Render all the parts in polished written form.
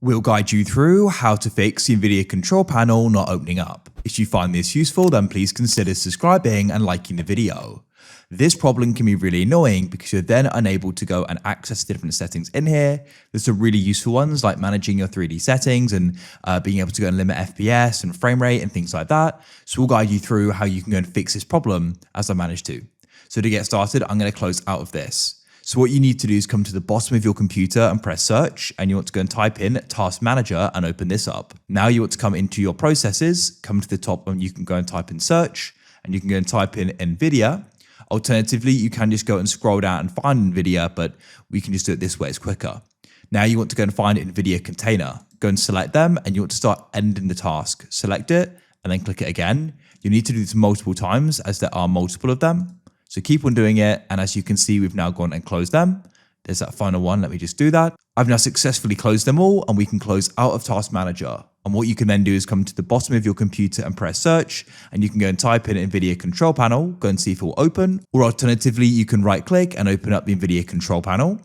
We'll guide you through how to fix the Nvidia control panel not opening up. If you find this useful, then please consider subscribing and liking the video. This problem can be really annoying because you're then unable to go and access the different settings in here. There's some really useful ones like managing your 3D settings and being able to go and limit FPS and frame rate and things like that. So we'll guide you through how you can go and fix this problem as I managed to. So to get started, I'm going to close out of this. So what you need to do is come to the bottom of your computer and press search, and you want to go and type in Task Manager and open this up. Now you want to come into your processes, come to the top and you can go and type in search, and you can go and type in Nvidia. Alternatively, you can just go and scroll down and find Nvidia, but we can just do it this way, it's quicker. Now you want to go and find Nvidia container. Go and select them and you want to start ending the task. Select it and then click it again. You need to do this multiple times as there are multiple of them. So keep on doing it, and as you can see, we've now gone and closed them. There's that final one, let me just do that. I've now successfully closed them all, and we can close out of Task Manager. And what you can then do is come to the bottom of your computer and press search, and you can go and type in Nvidia Control Panel, go and see if it will open, or alternatively, you can right click and open up the Nvidia Control Panel.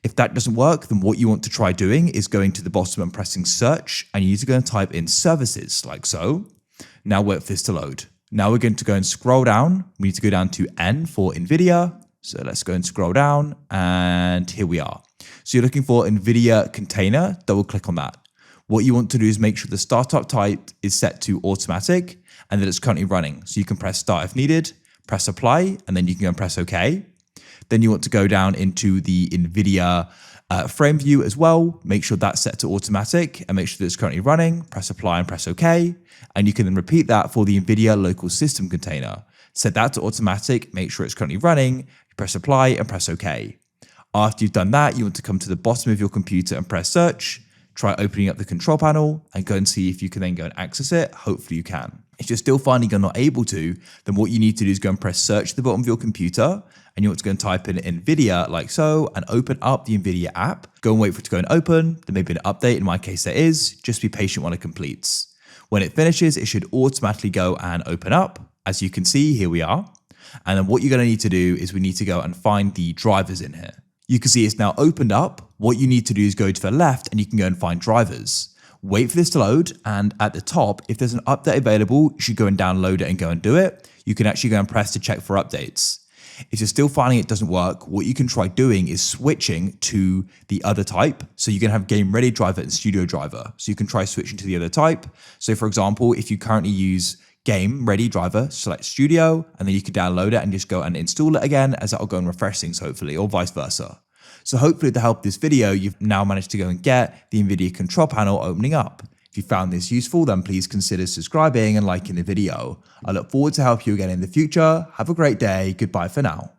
If that doesn't work, then what you want to try doing is going to the bottom and pressing search, and you need to go and type in services, like so. Now wait for this to load. Now we're going to go and scroll down. We need to go down to N for Nvidia. So let's go and scroll down, and here we are. So you're looking for Nvidia container, double click on that. What you want to do is make sure the startup type is set to automatic and that it's currently running. So you can press start if needed, press apply, and then you can go and press OK. Then you want to go down into the Nvidia frame view as well. Make sure that's set to automatic and make sure that it's currently running. Press apply and press OK. And you can then repeat that for the Nvidia local system container. Set that to automatic, make sure it's currently running, you press apply and press OK. After you've done that, you want to come to the bottom of your computer and press search. Try opening up the control panel and go and see if you can then go and access it. Hopefully you can. If you're still finding you're not able to, then what you need to do is go and press search at the bottom of your computer, and you want to go and type in Nvidia like so and open up the Nvidia app. Go and wait for it to go and open. There may be an update. In my case, there is. Just be patient while it completes. When it finishes, it should automatically go and open up. As you can see, here we are. And then what you're going to need to do is we need to go and find the drivers in here. You can see it's now opened up. What you need to do is go to the left and you can go and find drivers. Wait for this to load, and at the top, if there's an update available, you should go and download it and go and do it. You can actually go and press to check for updates. If you're still finding it doesn't work, what you can try doing is switching to the other type. So you can have game ready driver and studio driver. So you can try switching to the other type. So for example, if you currently use game ready driver, select studio, and then you can download it and just go and install it again, as that'll go and refresh things hopefully, or vice versa. So hopefully with the help of this video, you've now managed to go and get the Nvidia control panel opening up. If you found this useful, then please consider subscribing and liking the video. I look forward to help you again in the future. Have a great day. Goodbye for now.